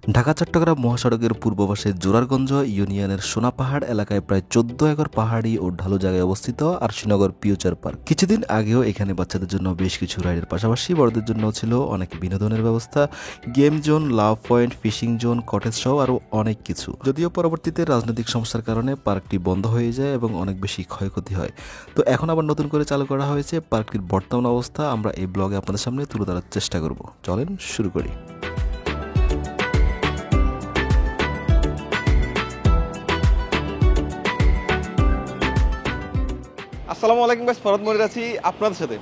ঢাকা-চট্টগ্রাম মহাসড়কের পূর্ব পাশে জোরারগঞ্জ ইউনিয়নের সোনাপাহাড় এলাকায় প্রায় ১৪ একর পাহাড়ি ও ঢালু জায়গায় অবস্থিত আরশীনগর ফিউচার পার্ক। কিছুদিন আগেও এখানে বাচ্চাদের জন্য বেশ কিছু রাইডের পাশাপাশি বড়দের জন্য ছিল অনেক বিনোদনের ব্যবস্থা, game zone, love point, fishing zone, cottage সহ আরও অনেক কিছু। যদিও পরবর্তীতে রাজনৈতিক সমস্যার কারণে পার্কটি বন্ধ হয়ে যায় এবং অনেক বেশি ক্ষয়ক্ষতি হয়। তো এখন আবার নতুন করে চালু করা হয়েছে। পার্কটির বর্তমান অবস্থা আমরা এই ব্লগে আপনাদের সামনে তুলে ধরার চেষ্টা করব। চলেন শুরু করি। আসসালামু আলাইকুম গাইস, ফরহাদ মনির আছি আপনাদের সাথে।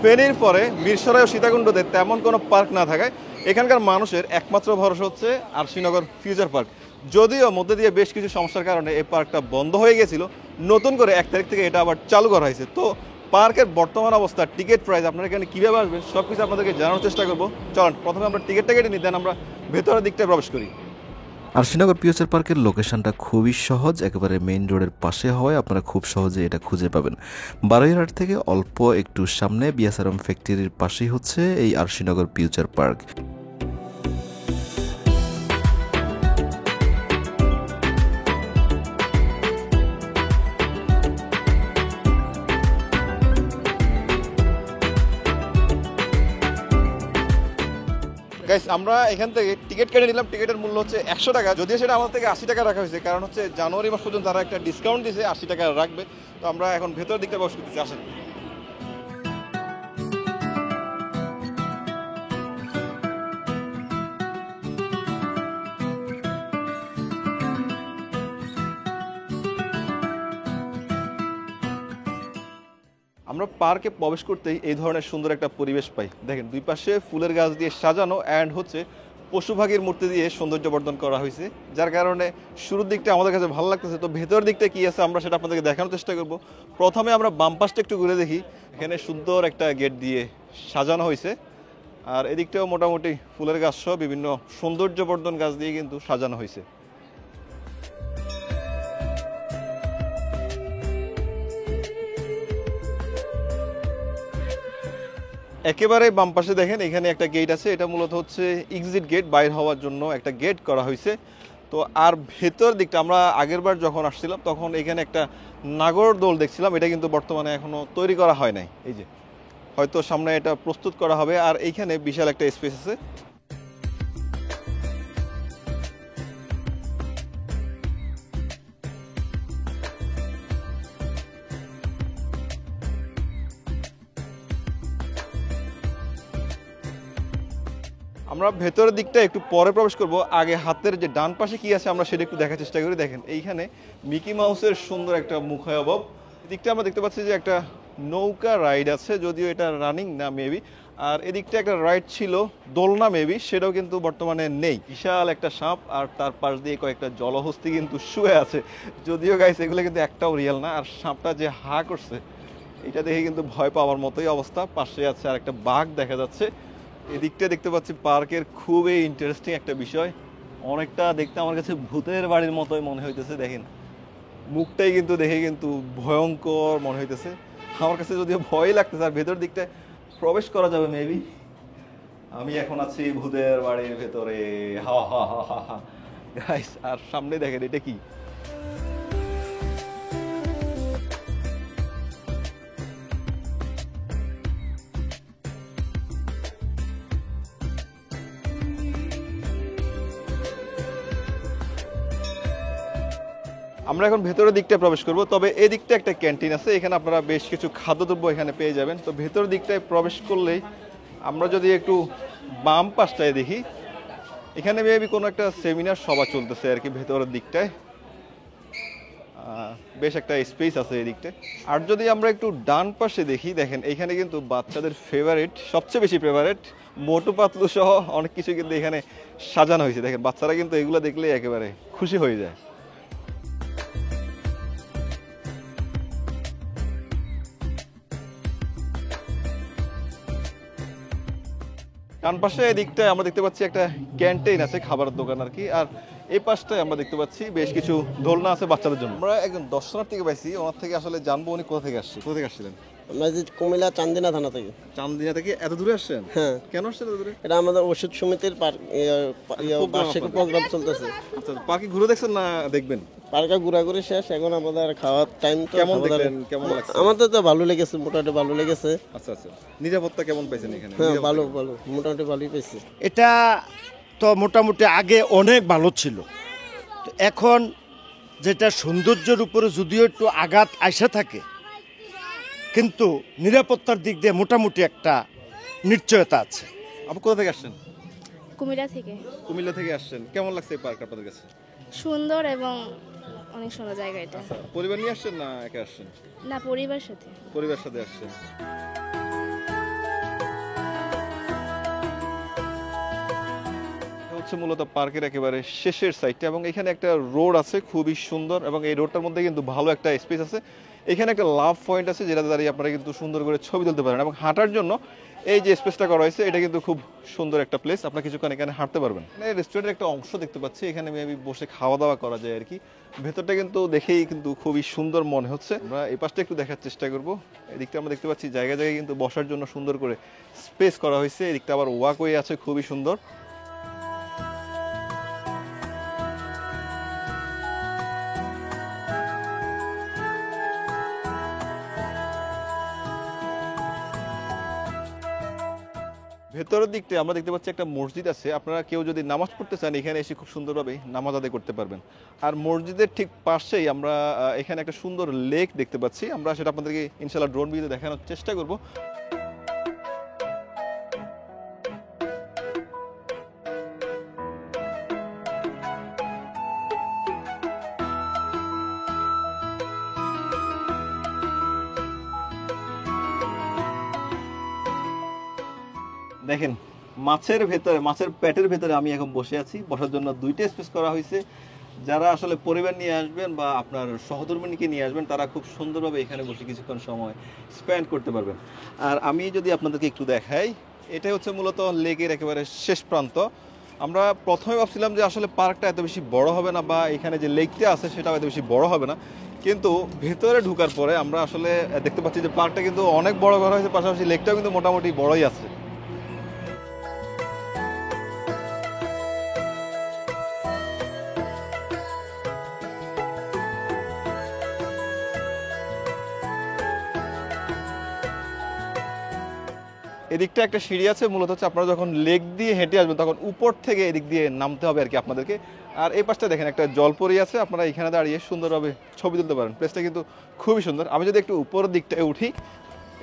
ফেনীর পরে মিরসরাই ও সীতাকুণ্ডতে তেমন কোনো পার্ক না থাকায় এখানকার মানুষের একমাত্র ভরসা হচ্ছে আরশীনগর ফিউচার পার্ক। যদিও মধ্যে দিয়ে বেশ কিছু সমস্যার কারণে এই পার্কটা বন্ধ হয়ে গেছিল, নতুন করে 1 তারিখ থেকে এটা আবার চালু করা হয়েছে। তো পার্কের বর্তমান অবস্থা, টিকিট প্রাইস, আপনারা এখানে কীভাবে আসবেন সব কিছু আপনাদেরকে জানানোর চেষ্টা করবো। চলেন প্রথমে আমরা টিকিটটা কেটে নিই, দেন আমরা ভেতরের দিকটায় প্রবেশ করি। আরশীনগর ফিউচার পার্কের লোকেশনটা খুবই সহজ, একেবারে মেইন রোডের পাশে হওয়ায় আপনারা খুব সহজে এটা খুঁজে পাবেন। বারৈহাট থেকে অল্প একটু সামনে বিএসআরএম ফ্যাক্টরির পাশেই হচ্ছে এই আরশীনগর ফিউচার পার্ক। গাইস, আমরা এখান থেকে টিকিট কেটে নিলাম। টিকিটের মূল্য হচ্ছে 100 টাকা, যদিও সেটা আমাদের থেকে 80 টাকা রাখা হয়েছে, কারণ হচ্ছে জানুয়ারি মাস পর্যন্ত তারা একটা ডিসকাউন্ট দিয়েছে, 80 টাকা রাখবে। তো আমরা এখন ভেতরের দিকটা বস করতেছি, আসেন। আমরা পার্কে প্রবেশ করতেই এই ধরনের সুন্দর একটা পরিবেশ পাই। দেখেন, দুই পাশে ফুলের গাছ দিয়ে সাজানো অ্যান্ড হচ্ছে পশুপাখির মূর্তি দিয়ে সৌন্দর্যবর্ধন করা হয়েছে, যার কারণে শুরুর দিকটা আমাদের কাছে ভালো লাগতেছে। তো ভেতরের দিকটা কি আছে আমরা সেটা আপনাদেরকে দেখানোর চেষ্টা করব। প্রথমে আমরা বাম পাশটা একটু ঘুরে দেখি। এখানে সুন্দর একটা গেট দিয়ে সাজানো হয়েছে, আর এদিকটাও মোটামুটি ফুলের গাছ সহ বিভিন্ন সৌন্দর্যবর্ধন গাছ দিয়ে কিন্তু সাজানো হয়েছে। একেবারে বাম পাশে দেখেন এখানে একটা গেট আছে, এটা মূলত হচ্ছে এক্সিট গেট, বাইর হওয়ার জন্য একটা গেট করা হয়েছে। তো আর ভেতর দিকটা আমরা আগেরবার যখন আসছিলাম তখন এখানে একটা নাগরদোল দেখছিলাম, এটা কিন্তু বর্তমানে এখনো তৈরি করা হয় নাই। এই যে হয়তো সামনে এটা প্রস্তুত করা হবে। আর এইখানে বিশাল একটা স্পেস আছে। আমরা ভেতরের দিকটা একটু পরে প্রবেশ করব, আগে হাতের যে ডান পাশে কি আছে আমরা সেটা একটু দেখার চেষ্টা করি। দেখেন এইখানে মিকি মাউসের সুন্দর একটা মুখাবয়ব। এদিকটা আমরা দেখতে পাচ্ছি যে একটা নৌকা রাইড আছে, যদিও এটা রানিং না মেবি। আর এদিকটা একটা রাইড ছিল দোলনা মেবি, সেটাও কিন্তু বর্তমানে নেই। বিশাল একটা সাপ আর তার পাশ দিয়ে কয়েকটা জলহস্তি কিন্তু শুয়ে আছে, যদিও গাইস এগুলো কিন্তু একটাও রিয়েল না। আর সাপটা যে হা করছে এটা দেখে কিন্তু ভয় পাওয়ার মতোই অবস্থা। পাশে আছে আর একটা বাঘ দেখা যাচ্ছে। এদিকটা দেখতে পাচ্ছি পার্কের খুবই ইন্টারেস্টিং একটা বিষয়, অনেকটা দেখতে আমার কাছে ভূতের বাড়ির মতোই মনে হইতেছে। দেখেন মুখটাই কিন্তু দেখে কিন্তু ভয়ঙ্কর মনে হইতেছে আমার কাছে, যদিও ভয় লাগতেছে। আর ভেতর দিকটায় প্রবেশ করা যাবে মেবি। আমি এখন আছি ভূতের বাড়ির ভেতরে, হা হা হা হা হা গাইস। আর সামনে দেখেন এটা কি, আমরা এখন ভেতরের দিকটায় প্রবেশ করব। তবে এই দিকটা একটা ক্যান্টিন আছে, এখানে আপনারা বেশ কিছু খাদ্যদ্রব্য এখানে পেয়ে যাবেন। তো ভেতরের দিকটায় প্রবেশ করলেই আমরা যদি একটু বাম পাশটায় দেখি, এখানে মেবি কোনো একটা সেমিনার সভা চলতেছে আর কি। ভেতরের দিকটায় বেশ একটা স্পেস আছে এই দিকটায়। আর যদি আমরা একটু ডান পাশে দেখি, দেখেন এখানে কিন্তু বাচ্চাদের ফেভারিট, সবচেয়ে বেশি ফেভারিট মোটু পাতলু সহ অনেক কিছু কিন্তু এখানে সাজানো হয়েছে। দেখেন বাচ্চারা কিন্তু এগুলো দেখলে একেবারে খুশি হয়ে যায়। ডান পাশে এদিকটায় আমরা দেখতে পাচ্ছি একটা ক্যান্টিন আছে, খাবারের দোকান আর কি। আর এই পাশটায় আমরা দেখতে পাচ্ছি বেশ কিছু দোলনা আছে বাচ্চাদের জন্য। আমরা একজন দর্শনার্থীকে পাইছি, ওনার থেকে আসলে জানবো উনি কোথা থেকে আসছিলেন। আমরা যে কুমিল্লা চান্দিনা থানা থেকে। চান্দিনা থেকে এত দূরে আসছেন? হ্যাঁ। কেন আসছেন এত দূরে? এটা আমাদের ওষুধ সমিতির বার্ষিক প্রোগ্রাম চলতেছে। আচ্ছা, পার্কে ঘুরে দেখছেন না দেখবেন? পার্কে ঘোরাঘুরি শেষ, এখন আমাদের খাওয়ার টাইম। তো কেমন দেখলেন, কেমন লাগছে? আমাদের তো ভালো লেগেছে, মোটামুটি ভালো লেগেছে। আচ্ছা আচ্ছা, নিরাপত্তা কেমন পাইছেন এখানে? হ্যাঁ, ভালো মোটামুটি ভালোই পেয়েছি। এটা তো মোটামুটি আগে অনেক ভালো ছিল, তো এখন যেটা সৌন্দর্যের উপরে যদিও একটু আঘাত আইসা থাকে, কিন্তু নিরাপত্তার দিক দিয়ে মোটামুটি একটা নিশ্চয়তা আছে। আপনি কোথা থেকে আসছেন? কুমিল্লা থেকে। কুমিল্লা থেকে আসছেন, কেমন লাগছে এই পার্ক আপনাদের কাছে? সুন্দর এবং অনেক সুন্দর জায়গা এটা। পরিবার নিয়ে আসছেন না একা আসছেন? না, পরিবার সাথে। পরিবার সাথে আসছেন। হচ্ছে মূলত পার্কের একেবারে শেষের সাইডটা, এবং এখানে একটা রোড আছে খুবই সুন্দর, এবং এই রোডটার মধ্যে কিন্তু ভালো একটা স্পেস আছে। এখানে একটা লাভ পয়েন্ট আছে যেটাতে দাঁড়িয়ে আপনারা কিন্তু সুন্দর করে ছবি তুলতে পারেন, এবং হাঁটার জন্য এই যে স্পেসটা করা হয়েছে এটা কিন্তু খুব সুন্দর একটা প্লেস। আপনারা কিছুক্ষণ এখানে হাঁটতে পারবেন। রেস্টুরেন্টের একটা অংশ দেখতে পাচ্ছি, এখানে মেবি বসে খাওয়া দাওয়া করা যায় আর কি। ভেতরটা কিন্তু দেখেই কিন্তু খুবই সুন্দর মনে হচ্ছে। আমরা এই পাশটা একটু দেখার চেষ্টা করবো। এদিকটা আমরা দেখতে পাচ্ছি জায়গায় জায়গায় কিন্তু বসার জন্য সুন্দর করে স্পেস করা হয়েছে। এদিকটা আবার ওয়াকওয়ে আছে খুবই সুন্দর। ভেতরের দিকটা আমরা দেখতে পাচ্ছি একটা মসজিদ আছে। আপনারা কেউ যদি নামাজ পড়তে চান এখানে এসে খুব সুন্দরভাবে নামাজ আদায় করতে পারবেন। আর মসজিদের ঠিক পাশেই আমরা এখানে একটা সুন্দর লেক দেখতে পাচ্ছি। আমরা সেটা আপনাদেরকে ইনশাআল্লাহ ড্রোন ভিডিওতে দেখানোর চেষ্টা করব। দেখেন মাছের ভেতরে, মাছের পেটের ভেতরে আমি এখন বসে আছি। বসার জন্য দুইটা স্পেস করা হয়েছে। যারা আসলে পরিবার নিয়ে আসবেন বা আপনার সহধর্মিণীকে নিয়ে আসবেন তারা খুব সুন্দরভাবে এখানে বসে কিছুক্ষণ সময় স্পেন্ড করতে পারবেন। আর আমি যদি আপনাদেরকে একটু দেখাই, এটাই হচ্ছে মূলত লেকের একেবারে শেষ প্রান্ত। আমরা প্রথমে ভাবছিলাম যে আসলে পার্কটা এত বেশি বড় হবে না, বা এখানে যে লেকটা আছে সেটাও এত বেশি বড় হবে না, কিন্তু ভেতরে ঢোকার পরে আমরা আসলে দেখতে পাচ্ছি যে পার্কটা কিন্তু অনেক বড় করা হয়েছে, পাশাপাশি লেকটাও কিন্তু মোটামুটি বড়ই আছে। এদিকটা একটা সিঁড়ি আছে, মূলত হচ্ছে আপনারা যখন লেক দিয়ে হেঁটে আসবেন তখন উপর থেকে এদিক দিয়ে নামতে হবে আর কি আপনাদেরকে। আর এই পাশটা দেখেন একটা জলপরি আছে, আপনারা এখানে দাঁড়িয়ে সুন্দরভাবে ছবি তুলতে পারেন। প্লেসটা কিন্তু খুবই সুন্দর। আমি যদি একটু উপরের দিকটায় উঠি,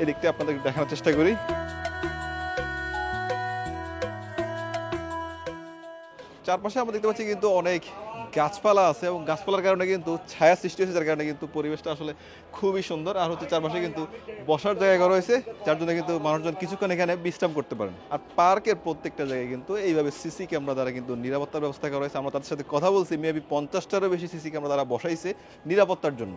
এদিকটা আপনাদেরকে দেখানোর চেষ্টা করি। চারপাশে আমরা দেখতে পাচ্ছি কিন্তু অনেক গাছপালা আছে, এবং গাছপালার কারণে কিন্তু ছায়া সৃষ্টি হয়েছে, যার কারণে কিন্তু পরিবেশটা আসলে খুবই সুন্দর। আর হচ্ছে চারপাশে কিন্তু বসার জায়গা করা হয়েছে, যার জন্য কিন্তু মানুষজন কিছুক্ষণ এখানে বিশ্রাম করতে পারেন। আর পার্কের প্রত্যেকটা জায়গায় কিন্তু এইভাবে সিসি ক্যামেরা দ্বারা কিন্তু নিরাপত্তার ব্যবস্থা করা হয়েছে। আমরা তাদের সাথে কথা বলছি, মেবি 50টারও বেশি সিসি ক্যামেরা দ্বারা বসাইছে নিরাপত্তার জন্য।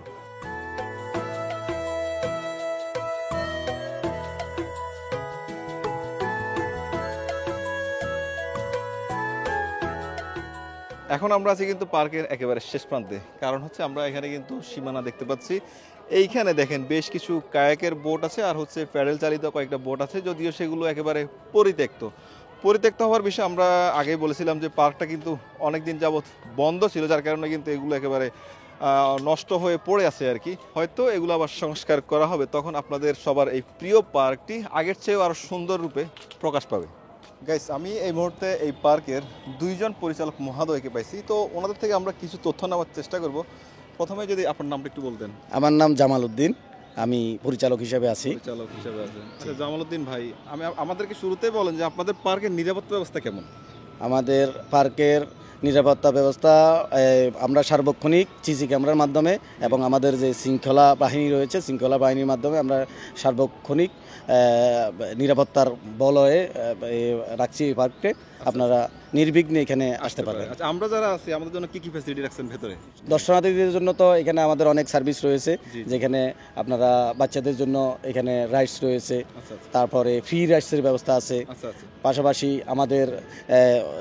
এখন আমরা আছি কিন্তু পার্কের একেবারে শেষ প্রান্তে, কারণ হচ্ছে আমরা এখানে কিন্তু সীমানা দেখতে পাচ্ছি। এইখানে দেখেন বেশ কিছু কায়াকের বোট আছে, আর হচ্ছে প্যাডেল চালিত কয়েকটা বোট আছে, যদিও সেগুলো একেবারে পরিত্যক্ত হওয়ার বিষয়ে আমরা আগেই বলেছিলাম যে পার্কটা কিন্তু অনেকদিন যাবৎ বন্ধ ছিল, যার কারণে কিন্তু এগুলো একেবারে নষ্ট হয়ে পড়ে আছে আর কি। হয়তো এগুলো আবার সংস্কার করা হবে, তখন আপনাদের সবার এই প্রিয় পার্কটি আগের চেয়েও আরো সুন্দর রূপে প্রকাশ পাবে। গাইস, আমি এই মুহূর্তে এই পার্কের দুইজন পরিচালক মহোদয়কে পাইছি, তো ওনাদের থেকে আমরা কিছু তথ্য নেওয়ার চেষ্টা করব। প্রথমে যদি আপনার নামটা একটু বলতেন। আমার নাম জামাল উদ্দিন, আমি পরিচালক হিসেবে আছি। পরিচালক হিসেবে আছেন। আচ্ছা জামাল উদ্দিন ভাই, আমাদেরকে শুরুতেই বলেন যে আপনাদের পার্কের নিরাপত্তা ব্যবস্থা কেমন? আমাদের পার্কের নিরাপত্তা ব্যবস্থা আমরা সার্বক্ষণিক সিসি ক্যামেরার মাধ্যমে এবং আমাদের যে শৃঙ্খলা বাহিনী রয়েছে, শৃঙ্খলা বাহিনীর মাধ্যমে আমরা সার্বক্ষণিক নিরাপত্তার বলয়ে রাখছি এই পার্ককে। আপনারা নির্বিঘ্নে এখানে আসতে পারবেন। আচ্ছা, আমরা যারা আছি আমাদের জন্য কি কি ফ্যাসিলিটি রাখছেন ভেতরে? দর্শনার্থীদের জন্য তো এখানে আমাদের অনেক সার্ভিস রয়েছে, জি। যেখানে আপনারা বাচ্চাদের জন্য এখানে রাইডস রয়েছে, আচ্ছা আচ্ছা তারপরে ফ্রি রাইডসের ব্যবস্থা আছে। আচ্ছা আচ্ছা পাশাপাশি আমাদের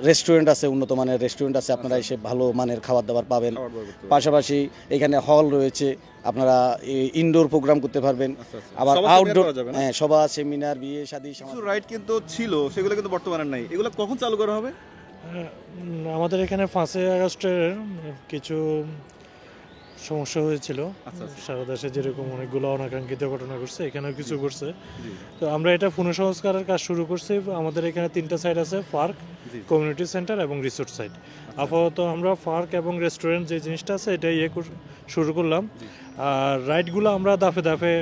রেস্টুরেন্ট আছে, উন্নত মানের রেস্টুরেন্ট আছে, আপনারা এসে ভালো মানের খাবার দাবার পাবেন। খাবার দাবার করতে পারবেন। পাশাপাশি এখানে হল রয়েছে, আপনারা ইনডোর প্রোগ্রাম করতে পারবেন। আচ্ছা, আচ্ছা। আবার সভা seminar আউটডোর, করা যাবে না? হ্যাঁ, সভা সেমিনার, বিয়ে শাদী কিছু রাইড কিন্তু ছিল, সেগুলো কিন্তু বর্তমানে নাই। এগুলো কখন চালু করা হবে? আমাদের এখানে 5ই আগস্টের কিছু সমস্যা হয়েছিল, আচ্ছা, আচ্ছা। সারা দেশে যেরকম অনেকগুলো অনাকাঙ্ক্ষিত ঘটনা ঘটছে, এখানেও কিছু ঘটছে। জি তো আমরা এটা পুনঃসংস্কারের কাজ শুরু করছি। আমাদের এখানে 3টা সাইড আছে, পার্ক, জি কমিউনিটি সেন্টার এবং রিসোর্ট সাইড। আপাতত আমরা পার্ক এবং রেস্টুরেন্ট যে জিনিসটা আছে এটা শুরু করলাম। আর রাইডগুলো আমরা দাফে দাফে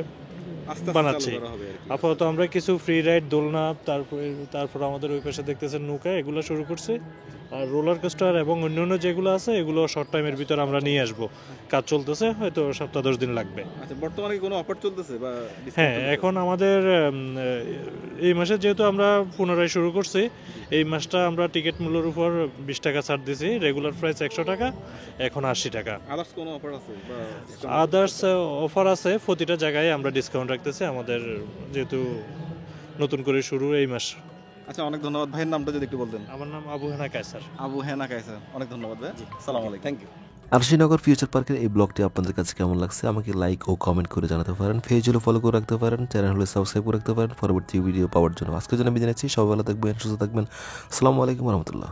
আস্তে বানাচ্ছি। চালু করা হবে আর কি। আপাতত আমরা কিছু ফ্রি রাইড, দোলনা, তারপর আমাদের ওই পাশে দেখতেছেন নৌকা, এগুলো শুরু করছি। আর রোলার কোস্টার এবং অন্যান্য যেগুলো আছে এগুলো শর্ট টাইমের ভিতর আমরা নিয়ে আসব। কাজ চলতেছে, হয়তো সপ্তাহ 10 দিন লাগবে। আচ্ছা, বর্তমানে কি কোনো অফার চলতেছে বা discount হ্যাঁ, চলতেছে? এখন আমাদের এই মাসে যেহেতু আমরা পুনরায় শুরু করছি, এই মাসটা আমরা টিকিট মূল্যের উপর 20 টাকা ছাড় দিছি। রেগুলার প্রাইস 100 টাকা, এখন 80 টাকা। আদার্স কোনো অফার আছে বা discount? আদার্স অফার আছে, প্রতিটা জায়গায় আমরা ডিসকাউন্ট রাখতেছি আমাদের, যেহেতু নতুন করে শুরু এই মাস। আচ্ছা, অনেক ধন্যবাদ। ভাইয়ের নামটা যদি একটু বলতেন। আমার নাম আবু হেনা কায়সার। আবু হেনা কায়সার, অনেক ধন্যবাদ ভাই। আসসালামু আলাইকুম। Thank you. আর শ্রীনগর ফিউচার পার্কের এই ব্লগটি আপনাদের কাছে কেমন লাগছে আমাকে লাইক ও কমেন্ট করে জানাতে পারেন। পেজ হলে ফলো করে রাখতে পারেন, চ্যানেল হলে সাবস্ক্রাইব করে রাখতে পারেন পরবর্তী ভিডিও পাওয়ার জন্য। আজকের জন্য বিদায় নিচ্ছি। সবাই ভালো থাকবেন, সুস্থ থাকবেন। আসসালামু আলাইকুম রহমতুল্লাহ।